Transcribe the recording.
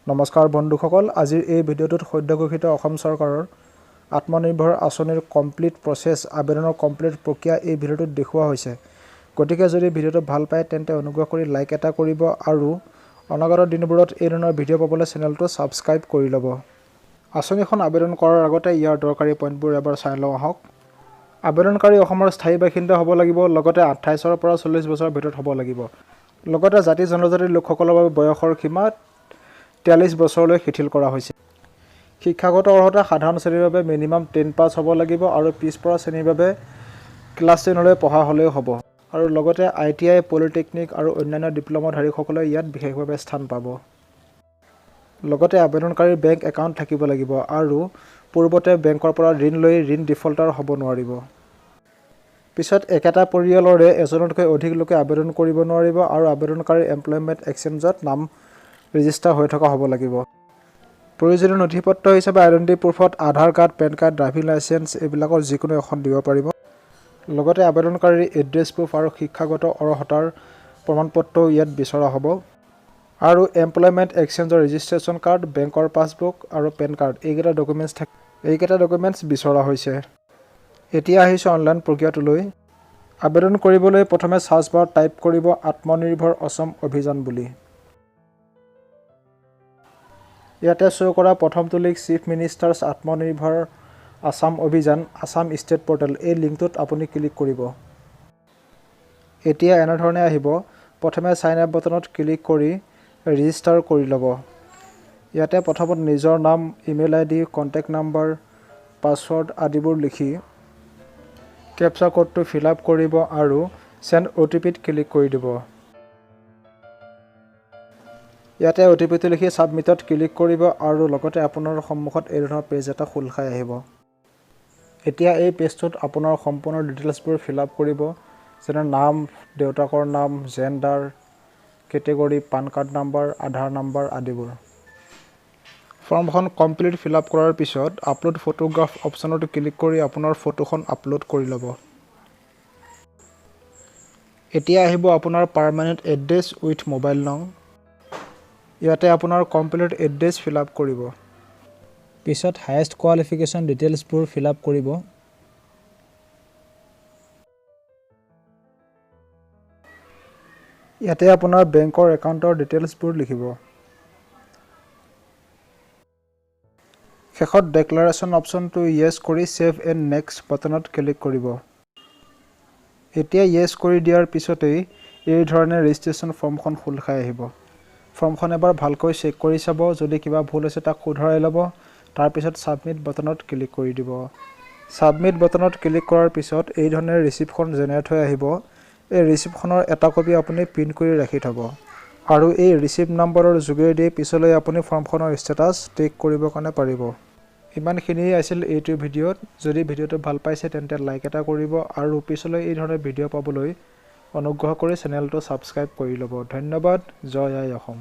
নমস্কাৰ বন্ধুসকল, আজিৰ এই ভিডিঅ'টোত সদ্যঘোষিত অসম চৰকাৰৰ আত্মনিৰ্ভৰ আঁচনিৰ কমপ্লিট প্ৰচেছ আবেদনৰ কমপ্লিট প্ৰক্ৰিয়া এই ভিডিঅ'টোত দেখুওৱা হৈছে। গতিকে যদি ভিডিঅ'টো ভাল পায় তেন্তে অনুগ্ৰহ কৰি লাইক এটা কৰিব আৰু অনাগত দিনবোৰত এই ধৰণৰ ভিডিঅ' পাবলৈ চেনেলটো ছাবস্ক্ৰাইব কৰি ল'ব। আঁচনিখন আবেদন কৰাৰ আগতে ইয়াৰ দৰকাৰী পইণ্টবোৰ এবাৰ চাই লওঁ আহক। আবেদনকাৰী অসমৰ স্থায়ী বাসিন্দা হ'ব লাগিব, লগতে 28ৰ পৰা 40 বছৰৰ ভিতৰত হ'ব লাগিব। লগতে জাতি জনজাতিৰ লোকসকলৰ বাবে বয়সৰ সীমা 43 বছৰলৈ শিথিল কৰা হৈছে। শিক্ষাগত অৰ্হতা সাধাৰণ শ্ৰেণীৰ বাবে মিনিমাম 10 পাছ হ'ব লাগিব আৰু পিছপৰা শ্ৰেণীৰ বাবে ক্লাছ 10লৈ পঢ়া হ'লেও হ'ব। আৰু লগতে ITI, পলিটেকনিক আৰু অন্যান্য ডিপ্ল'মাধাৰীসকলে ইয়াত বিশেষভাৱে স্থান পাব। লগতে আবেদনকাৰীৰ বেংক একাউণ্ট থাকিব লাগিব আৰু পূৰ্বতে বেংকৰ পৰা ঋণ লৈ ঋণ ডিফল্টাৰ হ'ব নোৱাৰিব। পিছত একেটা পৰিয়ালৰে এজনতকৈ অধিক লোকে আবেদন কৰিব নোৱাৰিব আৰু আবেদনকাৰীৰ এমপ্লয়মেণ্ট এক্সচেঞ্জত নাম ৰেজিষ্টাৰ হৈ থকা হ'ব লাগিব। প্ৰয়োজনীয় নথিপত্ৰ হিচাপে আইডেণ্টি প্ৰুফত Aadhaar card, pan card, driving license এইবিলাকৰ যিকোনো এখন দিব পাৰিব। লগতে আবেদনকাৰীৰ এড্ৰেছ প্ৰুফ আৰু শিক্ষাগত অৰ্হতাৰ প্ৰমাণপত্ৰও ইয়াত বিচৰা হ'ব। আৰু এমপ্লয়মেণ্ট এক্সচেঞ্জৰ ৰেজিষ্ট্ৰেশ্যন কাৰ্ড, বেংকৰ পাছবুক আৰু পেন কাৰ্ড এইকেইটা ডকুমেণ্টছ বিচৰা হৈছে। এতিয়া আহিছোঁ অনলাইন প্ৰক্ৰিয়াটোলৈ। আবেদন কৰিবলৈ প্ৰথমে চাৰ্চ বাৰত টাইপ কৰিব আত্মনিৰ্ভৰ অসম অভিযান বুলি। ইয়াতে শ্ব' কৰা প্ৰথমটো লিংক চিফ মিনিষ্টাৰ্ছ আত্মনিৰ্ভৰ আসাম অভিযান আসাম ষ্টেট পৰ্টেল, এই লিংকটোত আপুনি ক্লিক কৰিব। এতিয়া এনেধৰণে আহিব। প্ৰথমে চাইন আপ বটনত ক্লিক কৰি ৰেজিষ্টাৰ কৰি ল'ব। ইয়াতে প্ৰথমত নিজৰ নাম, email ID, contact number, password আদিবোৰ লিখি কেপচা কোডটো ফিল আপ কৰিব আৰু চেণ্ড OTPত ক্লিক কৰি দিব। ইয়াতে OTPটো লিখি ছাবমিটত ক্লিক কৰিব আৰু লগতে আপোনাৰ সন্মুখত এই ধৰণৰ পেজ এটা খোল খাই আহিব। এতিয়া এই পেজটোত আপোনাৰ সম্পূৰ্ণ ডিটেইলছবোৰ ফিল আপ কৰিব, যেনে নাম, দেউতাকৰ নাম, gender, category, pan card number, Aadhaar number আদিবোৰ। ফৰ্মখন কমপ্লিট ফিল আপ কৰাৰ পিছত আপলোড ফটোগ্ৰাফ অপশ্যনত ক্লিক কৰি আপোনাৰ ফটোখন আপলোড কৰি ল'ব। এতিয়া আহিব আপোনাৰ পাৰ্মানেণ্ট এড্ৰেছ উইথ মোবাইল নং। ইয়াতে আপোনাৰ কমপ্লিট এড্ৰেছ ফিল আপ কৰিব। পিছত হায়েষ্ট কোৱালিফিকেশ্যন ডিটেইলছবোৰ ফিল আপ কৰিব। ইয়াতে আপোনাৰ বেংকৰ একাউণ্টৰ ডিটেইলছবোৰ লিখিব। শেষত ডেক্লাৰেশ্যন অপশ্যনটো য়েছ কৰি ছেভ এণ্ড নেক্সট বাটনত ক্লিক কৰিব। এতিয়া য়েছ কৰি দিয়াৰ পিছতেই এই ধৰণে ৰেজিষ্ট্ৰেশ্যন ফৰ্মখন খোল খাই আহিব। ফৰ্মখন এবাৰ ভালকৈ চেক কৰি চাব, যদি কিবা ভুল হৈছে তাক শুধৰাই ল'ব। তাৰপিছত ছাবমিট বাটনত ক্লিক কৰি দিব। ছাবমিট বাটনত ক্লিক কৰাৰ পিছত এই ধৰণে ৰিচিপ্টখন জেনেৰেট হৈ আহিব। এই ৰিচিপ্টখনৰ এটা কপি আপুনি প্ৰিণ্ট কৰি ৰাখি থ'ব আৰু এই ৰিচিপ্ট নম্বৰৰ যোগেদি পিছলৈ আপুনি ফৰ্মখনৰ ষ্টেটাছ ট্ৰেক কৰিবৰ কাৰণে পাৰিব। ইমানখিনিয়ে আছিল এইটো ভিডিঅ'ত। যদি ভিডিঅ'টো ভাল পাইছে তেন্তে লাইক এটা কৰিব আৰু পিছলৈ এই ধৰণৰ ভিডিঅ' পাবলৈ অনুগ্ৰহ কৰি চেনেলটো ছাবস্ক্ৰাইব কৰি ল'ব। ধন্যবাদ। জয় আই অসম।